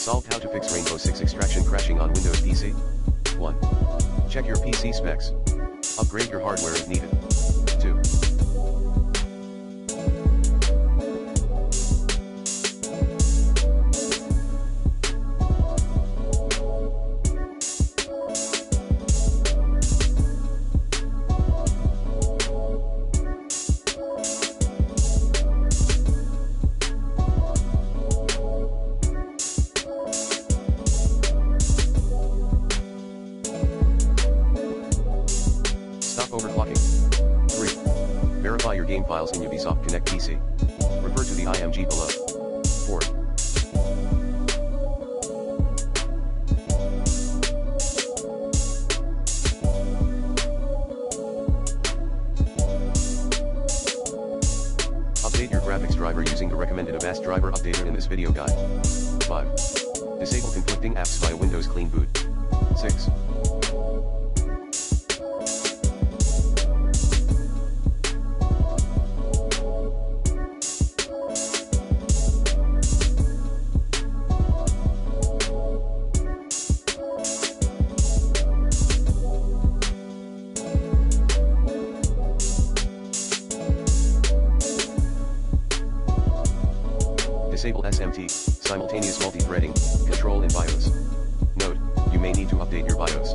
Solved how to fix Rainbow Six extraction crashing on Windows PC. 1. Check your PC specs. Upgrade your hardware if needed. 2. Stop overclocking. 3. Verify your game files in Ubisoft Connect PC. Refer to the IMG below. 4. Update your graphics driver using the recommended Avast driver updater in this video guide. 5. Disable conflicting apps via Windows Clean Boot. 6. Disable SMT, simultaneous multi-threading, control in BIOS. Note, you may need to update your BIOS.